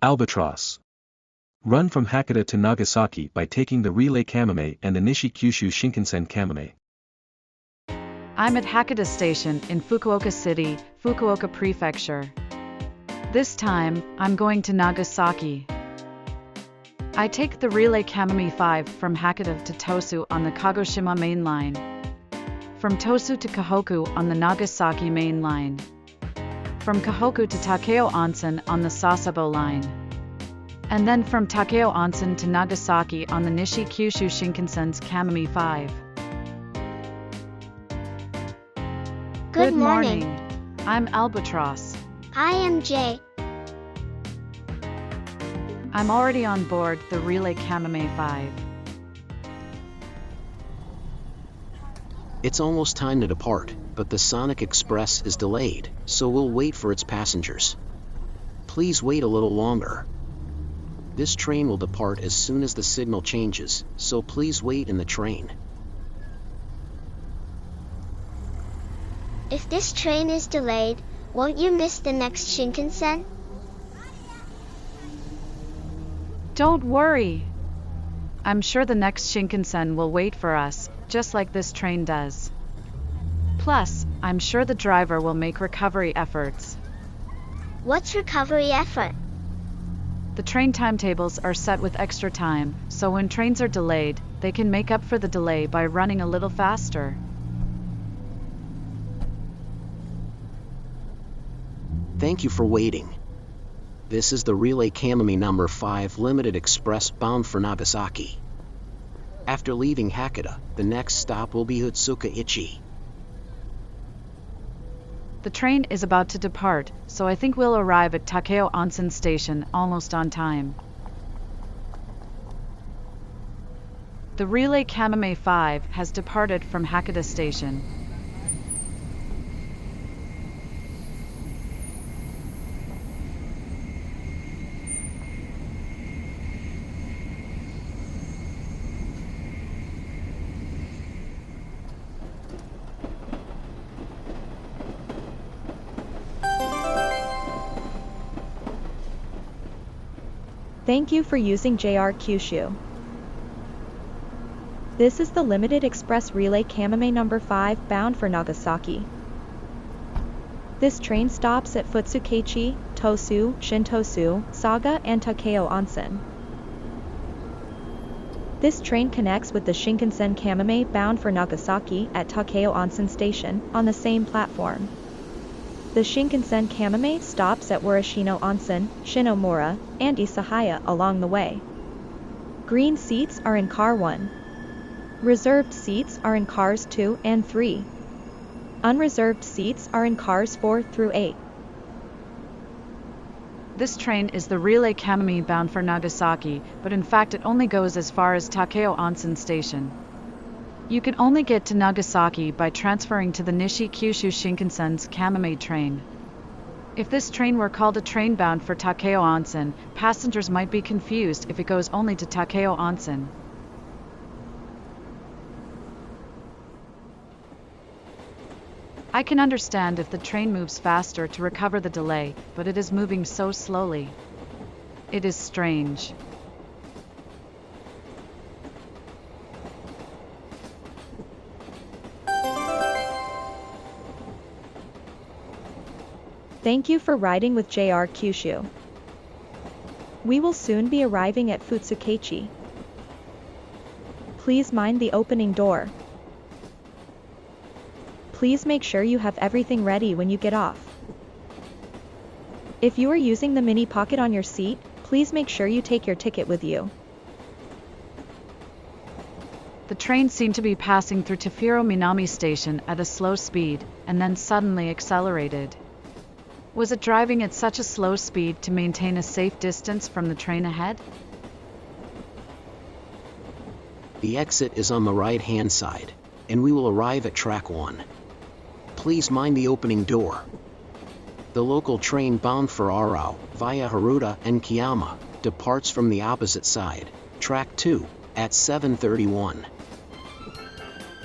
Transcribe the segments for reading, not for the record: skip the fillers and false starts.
Albatross. Run from Hakata to Nagasaki by taking the Relay Kamome and the Nishi Kyushu Shinkansen Kamome. I'm at Hakata Station in Fukuoka City, Fukuoka Prefecture. This time, I'm going to Nagasaki. I take the Relay Kamome 5 from Hakata to Tosu on the Kagoshima Main Line. From Tosu to Kahoku on the Nagasaki Main Line. From Kahoku to Takeo Onsen on the Sasebo Line. And then from Takeo Onsen to Nagasaki on the Nishi Kyushu Shinkansen Kamome 5. Good morning. I'm Albatross. I am Jay. I'm already on board the Relay Kamome 5. It's almost time to depart, but the Sonic Express is delayed, so we'll wait for its passengers. Please wait a little longer. This train will depart as soon as the signal changes, so please wait in the train. If this train is delayed, won't you miss the next Shinkansen? Don't worry. I'm sure the next Shinkansen will wait for us, just like this train does. Plus, I'm sure the driver will make recovery efforts. What's recovery effort? The train timetables are set with extra time, so when trains are delayed, they can make up for the delay by running a little faster. Thank you for waiting. This is the Relay Kamome number 5 Limited Express bound for Nagasaki. After leaving Hakata, the next stop will be Utsuka Ichi. The train is about to depart, so I think we'll arrive at Takeo Onsen Station almost on time. The Relay Kamome 5 has departed from Hakata Station. Thank you for using JR Kyushu. This is the Limited Express Relay Kamome number 5 bound for Nagasaki. This train stops at Futsukeichi, Tosu, Shin-Tosu, Saga and Takeo Onsen. This train connects with the Shinkansen Kamome bound for Nagasaki at Takeo Onsen Station on the same platform. The Shinkansen Kamome stops at Warashino Onsen, Shinomura, and Isahaya along the way. Green seats are in car 1. Reserved seats are in cars 2 and 3. Unreserved seats are in cars 4 through 8. This train is the Relay Kamome bound for Nagasaki, but in fact it only goes as far as Takeo Onsen Station. You can only get to Nagasaki by transferring to the Nishi Kyushu Shinkansen Kamome train. If this train were called a train bound for Takeo Onsen, passengers might be confused if it goes only to Takeo Onsen. I can understand if the train moves faster to recover the delay, but it is moving so slowly. It is strange. Thank you for riding with JR Kyushu. We will soon be arriving at Futsukeichi. Please mind the opening door. Please make sure you have everything ready when you get off. If you are using the mini pocket on your seat, please make sure you take your ticket with you. The train seemed to be passing through Tofuro Minami Station at a slow speed, and then suddenly accelerated. Was it driving at such a slow speed to maintain a safe distance from the train ahead? The exit is on the right-hand side, and we will arrive at track 1. Please mind the opening door. The local train bound for Arao, via Haruta and Kiyama, departs from the opposite side, track 2, at 7:31.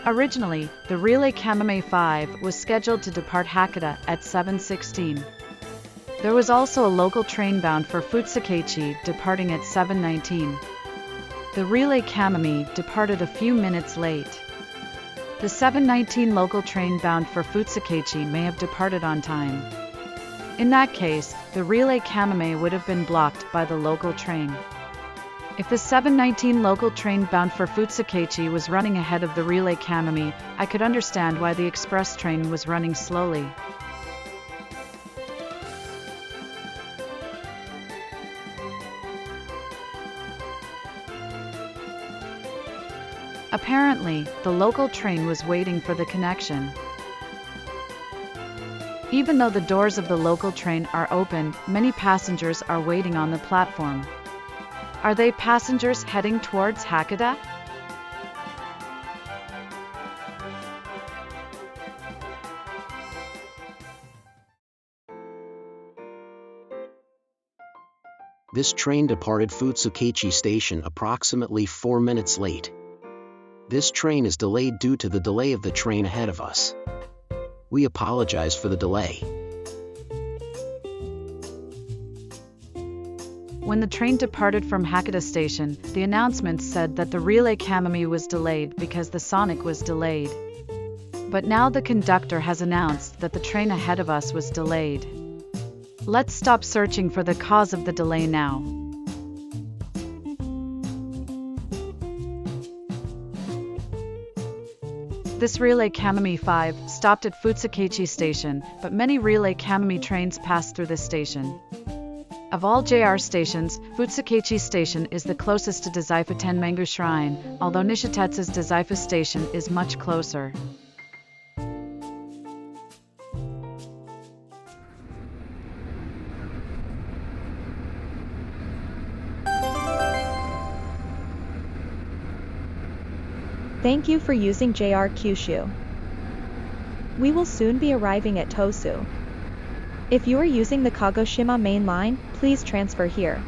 Originally, the Relay Kamome 5 was scheduled to depart Hakata at 7:16. There was also a local train bound for Futsukaichi departing at 7:19. The Relay Kamome departed a few minutes late. The 7:19 local train bound for Futsukaichi may have departed on time. In that case, the Relay Kamome would have been blocked by the local train. If the 7:19 local train bound for Futsukaichi was running ahead of the Relay Kamome, I could understand why the express train was running slowly. Apparently, the local train was waiting for the connection. Even though the doors of the local train are open, many passengers are waiting on the platform. Are they passengers heading towards Hakata? This train departed Futsukaichi Station approximately 4 minutes late. This train is delayed due to the delay of the train ahead of us. We apologize for the delay. When the train departed from Hakata Station, the announcement said that the Relay Kamome was delayed because the Sonic was delayed. But now the conductor has announced that the train ahead of us was delayed. Let's stop searching for the cause of the delay now. This Relay Kamome 5 stopped at Futsukaichi Station, but many Relay Kamome trains pass through this station. Of all JR stations, Futsukaichi Station is the closest to Dazaifu Tenmangu Shrine, although Nishitetsu's Dazaifu Station is much closer. Thank you for using JR Kyushu. We will soon be arriving at Tosu. If you are using the Kagoshima main line, please transfer here.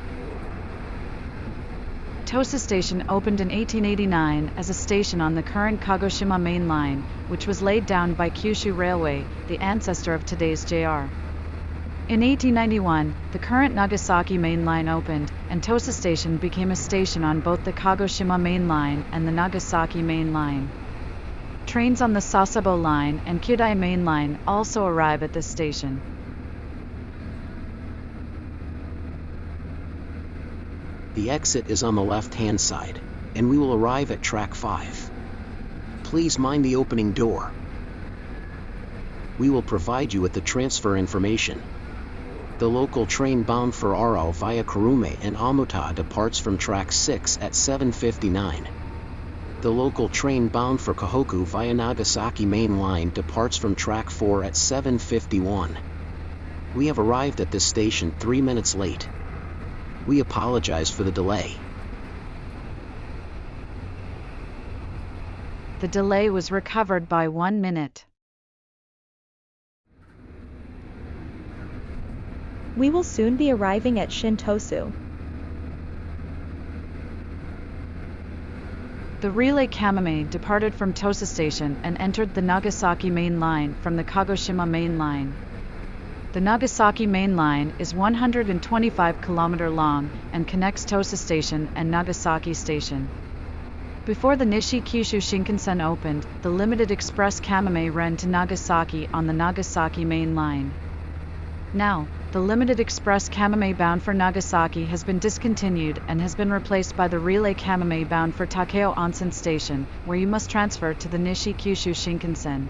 Tosu Station opened in 1889 as a station on the current Kagoshima main line, which was laid down by Kyushu Railway, the ancestor of today's JR. In 1891, the current Nagasaki main line opened, and Tosu Station became a station on both the Kagoshima main line and the Nagasaki main line. Trains on the Sasebo line and Kyudai main line also arrive at this station. The exit is on the left-hand side, and we will arrive at track 5. Please mind the opening door. We will provide you with the transfer information. The local train bound for Arao via Kurume and Amuta departs from track 6 at 7:59. The local train bound for Kahoku via Nagasaki main line departs from track 4 at 7:51. We have arrived at this station 3 minutes late. We apologize for the delay. The delay was recovered by 1 minute. We will soon be arriving at Shin-Tosu. The Relay Kamome departed from Tosu Station and entered the Nagasaki main line from the Kagoshima main line. The Nagasaki main line is 125 km long and connects Tosu Station and Nagasaki Station. Before the Nishi Kyushu Shinkansen opened, the limited express Kamome ran to Nagasaki on the Nagasaki main line. Now, the limited express Kamome bound for Nagasaki has been discontinued and has been replaced by the Relay Kamome bound for Takeo Onsen Station, where you must transfer to the Nishi Kyushu Shinkansen.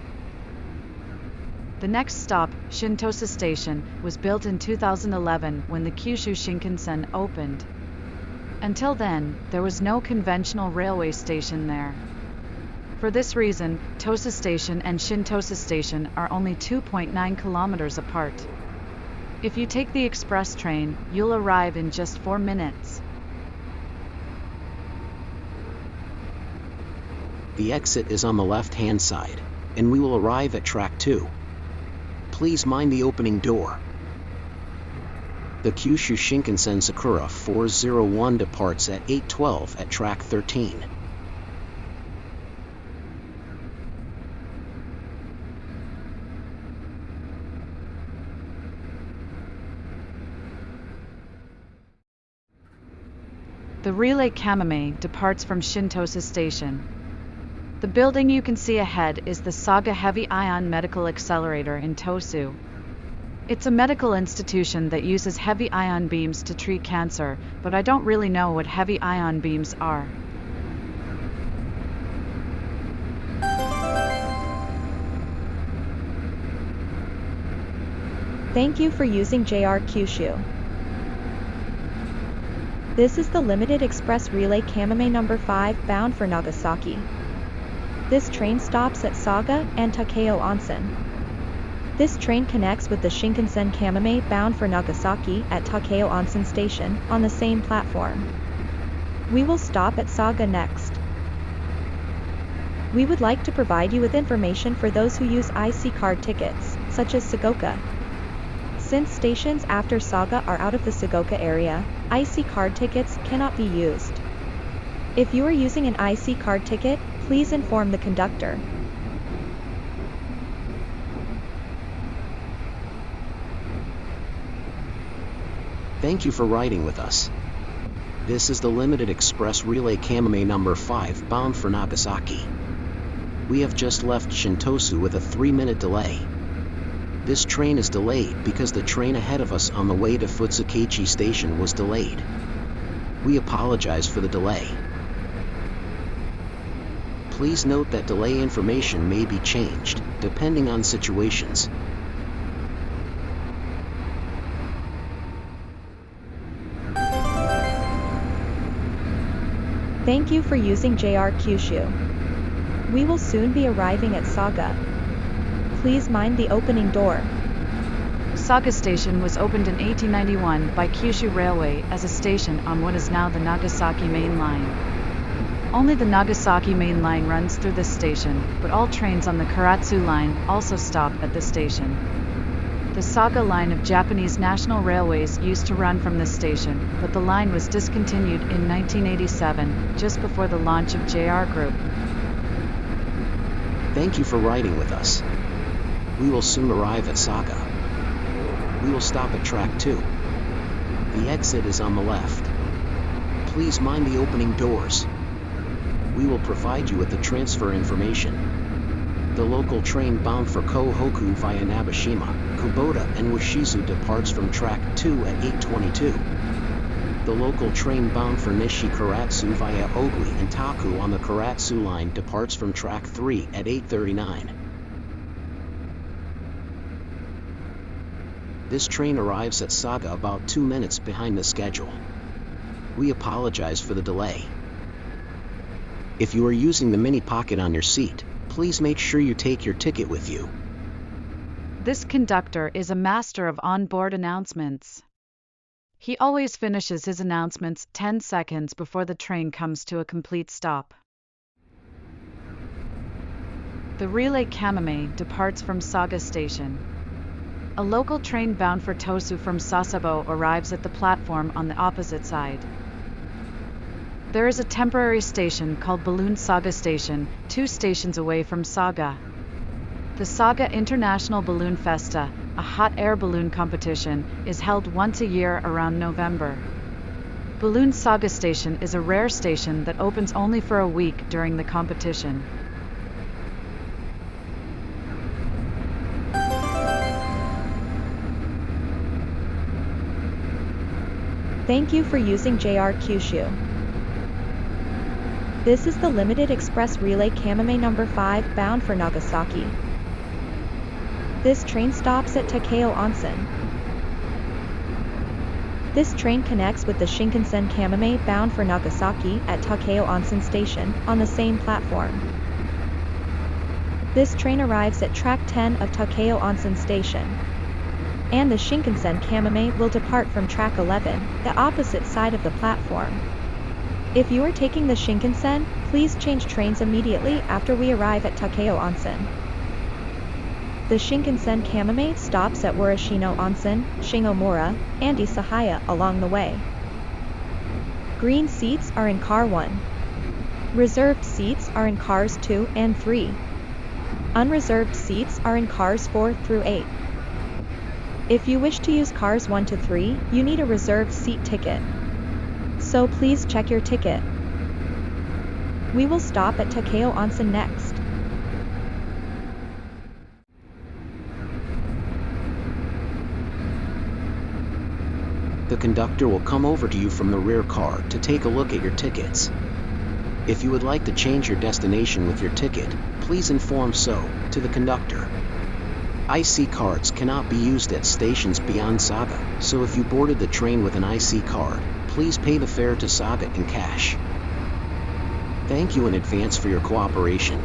The next stop, Shin-Tosu Station, was built in 2011 when the Kyushu Shinkansen opened. Until then, there was no conventional railway station there. For this reason, Tosu Station and Shin-Tosu Station are only 2.9 kilometers apart. If you take the express train, you'll arrive in just 4 minutes. The exit is on the left-hand side, and we will arrive at track 2. Please mind the opening door. The Kyushu Shinkansen Sakura 401 departs at 8:12 at track 13. The Relay Kamome departs from Shin-Tosu Station. The building you can see ahead is the Saga Heavy Ion Medical Accelerator in Tosu. It's a medical institution that uses heavy ion beams to treat cancer, but I don't really know what heavy ion beams are. Thank you for using JR Kyushu. This is the limited express Relay Kamome number 5 bound for Nagasaki. This train stops at Saga and Takeo Onsen. This train connects with the Shinkansen Kamome bound for Nagasaki at Takeo Onsen Station on the same platform. We will stop at Saga next. We would like to provide you with information for those who use IC card tickets, such as Sugoka. Since stations after Saga are out of the Sugoka area, IC card tickets cannot be used. If you are using an IC card ticket, please inform the conductor. Thank you for riding with us. This is the limited express Relay Kamome number 5 bound for Nagasaki. We have just left Shin-Tosu with a 3-minute delay. This train is delayed because the train ahead of us on the way to Takahashi Station was delayed. We apologize for the delay. Please note that delay information may be changed, depending on situations. Thank you for using JR Kyushu. We will soon be arriving at Saga. Please mind the opening door. Saga Station was opened in 1891 by Kyushu Railway as a station on what is now the Nagasaki Main Line. Only the Nagasaki Main Line runs through this station, but all trains on the Karatsu Line also stop at this station. The Saga line of Japanese National Railways used to run from this station, but the line was discontinued in 1987, just before the launch of JR Group. Thank you for riding with us. We will soon arrive at Saga. We will stop at track 2. The exit is on the left. Please mind the opening doors. We will provide you with the transfer information. The local train bound for Kohoku via Nabeshima, Kubota and Washizu departs from track 2 at 8:22. The local train bound for Nishi Kyushu via Ogui and Taku on the Karatsu line departs from track 3 at 8:39. This train arrives at Saga about 2 minutes behind the schedule. We apologize for the delay. If you are using the mini pocket on your seat, please make sure you take your ticket with you. This conductor is a master of on-board announcements. He always finishes his announcements 10 seconds before the train comes to a complete stop. The Relay Kamome departs from Saga Station. A local train bound for Tosu from Sasebo arrives at the platform on the opposite side. There is a temporary station called Balloon Saga Station, 2 stations away from Saga. The Saga International Balloon Festa, a hot air balloon competition, is held once a year around November. Balloon Saga Station is a rare station that opens only for a week during the competition. Thank you for using JR Kyushu. This is the limited express Relay Kamome number 5 bound for Nagasaki. This train stops at Takeo Onsen. This train connects with the Shinkansen Kamome bound for Nagasaki at Takeo Onsen Station on the same platform. This train arrives at track 10 of Takeo Onsen Station. And the Shinkansen Kamome will depart from track 11, the opposite side of the platform. If you are taking the Shinkansen, please change trains immediately after we arrive at Takeo Onsen. The Shinkansen Kamome stops at Warashino Onsen, Shingomura, and Isahaya along the way. Green seats are in car 1. Reserved seats are in cars 2 and 3. Unreserved seats are in cars 4 through 8. If you wish to use cars 1 to 3, you need a reserved seat ticket. so please check your ticket. We will stop at Takeo Onsen next. The conductor will come over to you from the rear car to take a look at your tickets. If you would like to change your destination with your ticket, please inform so to the conductor. IC cards cannot be used at stations beyond Saga, so if you boarded the train with an IC card, please pay the fare to Saga in cash. Thank you in advance for your cooperation.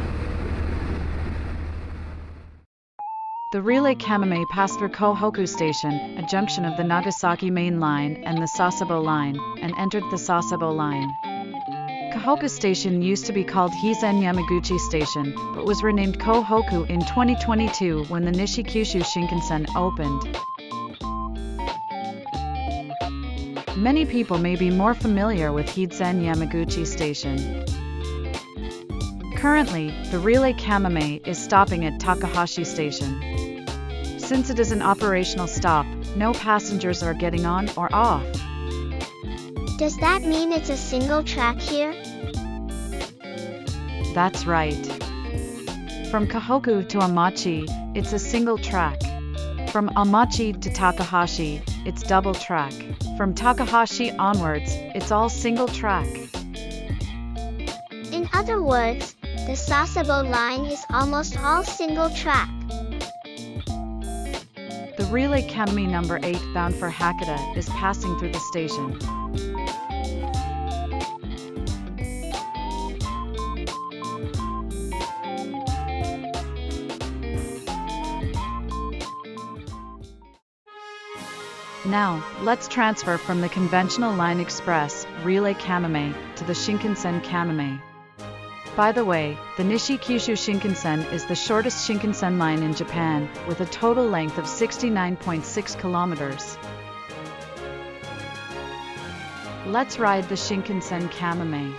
The Relay Kamome passed through Kohoku Station, a junction of the Nagasaki Main Line and the Sasebo Line, and entered the Sasebo Line. Kohoku Station used to be called Hizen Yamaguchi Station, but was renamed Kohoku in 2022 when the Nishi Kyushu Shinkansen opened. Many people may be more familiar with Hizen Yamaguchi Station. Currently, the Relay Kamome is stopping at Takahashi Station. Since it is an operational stop, no passengers are getting on or off. Does that mean it's a single track here? That's right. From Kohoku to Amachi, it's a single track. From Amachi to Takahashi, it's double track. From Takahashi onwards, it's all single track. In other words, the Sasebo line is almost all single track. The Relay Kamome number 8 bound for Hakata is passing through the station. Now, let's transfer from the conventional line express, Relay Kamome, to the Shinkansen Kamome. By the way, the Nishi Kyushu Shinkansen is the shortest Shinkansen line in Japan, with a total length of 69.6 kilometers. Let's ride the Shinkansen Kamome.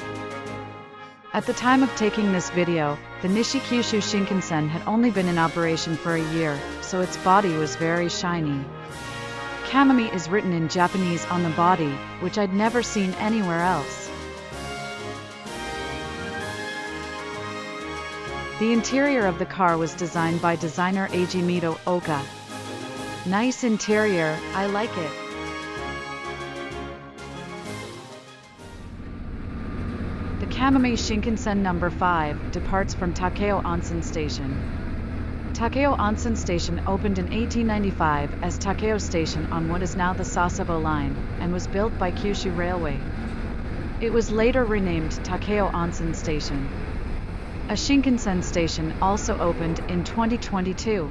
At the time of taking this video, the Nishi Kyushu Shinkansen had only been in operation for a year, so its body was very shiny. Kamome is written in Japanese on the body, which I'd never seen anywhere else. The interior of the car was designed by designer Eiji Mito Oka. Nice interior, I like it. The Kamome Shinkansen number 5 departs from Takeo Onsen Station. Takeo Onsen Station opened in 1895 as Takeo Station on what is now the Sasebo Line, and was built by Kyushu Railway. It was later renamed Takeo Onsen Station. A Shinkansen station also opened in 2022.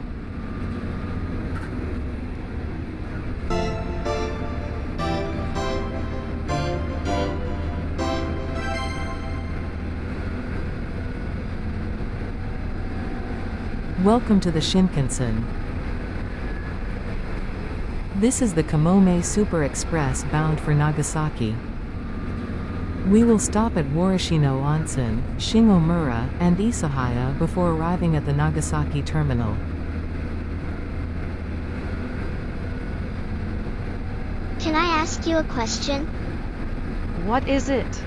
Welcome to the Shinkansen. This is the Kamome Super Express bound for Nagasaki. We will stop at Warashino Onsen, Shingomura, and Isahaya before arriving at the Nagasaki terminal. Can I ask you a question? What is it?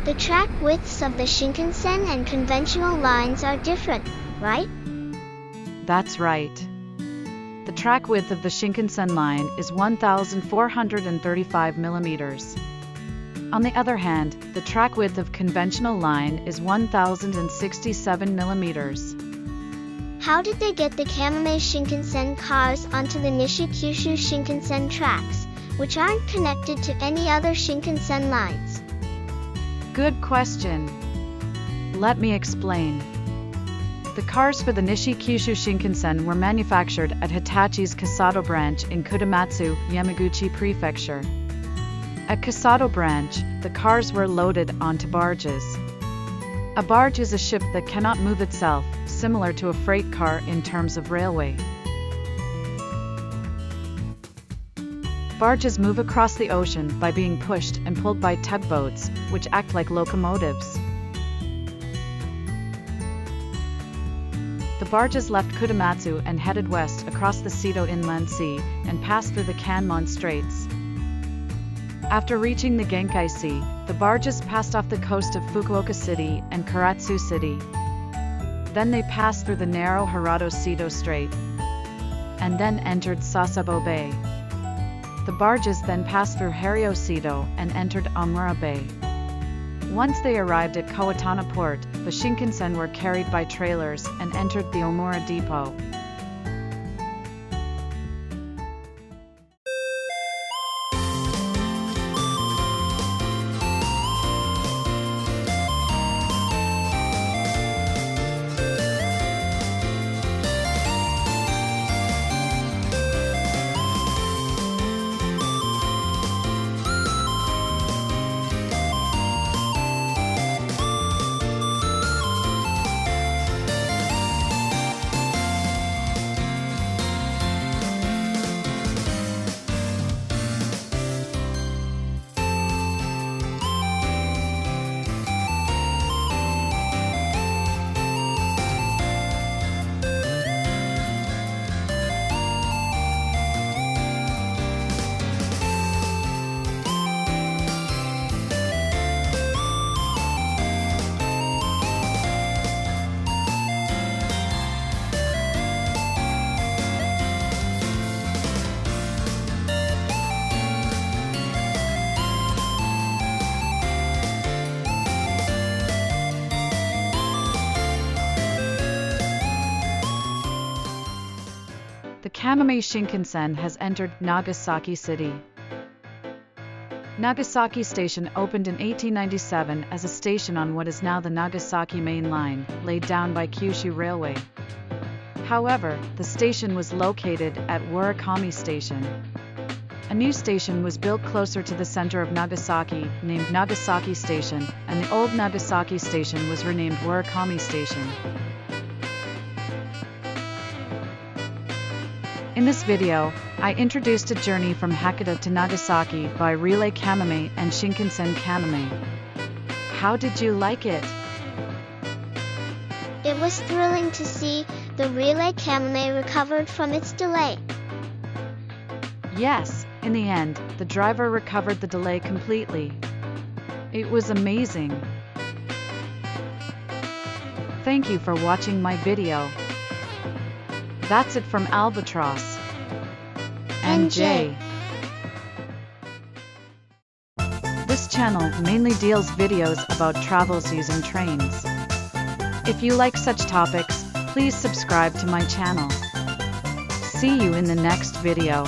The track widths of the Shinkansen and conventional lines are different, right? That's right. The track width of the Shinkansen line is 1,435 millimeters. On the other hand, the track width of conventional line is 1,067 millimeters. How did they get the Kamome Shinkansen cars onto the Nishi Kyushu Shinkansen tracks, which aren't connected to any other Shinkansen lines? Good question. Let me explain. The cars for the Nishi Kyushu Shinkansen were manufactured at Hitachi's Kasato branch in Kutamatsu, Yamaguchi Prefecture. At Kasato branch, the cars were loaded onto barges. A barge is a ship that cannot move itself, similar to a freight car in terms of railway. Barges move across the ocean by being pushed and pulled by tugboats, which act like locomotives. The barges left Kutamatsu and headed west across the Seto Inland Sea and passed through the Kanmon Straits. After reaching the Genkai Sea, the barges passed off the coast of Fukuoka City and Karatsu City. Then they passed through the narrow Hirado-Seto Strait, and then entered Sasebo Bay. The barges then passed through Hario-Seto and entered Omura Bay. Once they arrived at Kawatana Port, the Shinkansen were carried by trailers and entered the Omura Depot. The Kamome Shinkansen has entered Nagasaki City. Nagasaki Station opened in 1897 as a station on what is now the Nagasaki Main Line, laid down by Kyushu Railway. However, the station was located at Wurakami Station. A new station was built closer to the center of Nagasaki, named Nagasaki Station, and the old Nagasaki Station was renamed Wurakami Station. In this video, I introduced a journey from Hakata to Nagasaki by Relay Kamome and Shinkansen Kamome. How did you like it? It was thrilling to see the Relay Kamome recovered from its delay. Yes, in the end, the driver recovered the delay completely. It was amazing. Thank you for watching my video. That's it from Albatross and Jay. This channel mainly deals videos about travels using trains. If you like such topics, please subscribe to my channel. See you in the next video.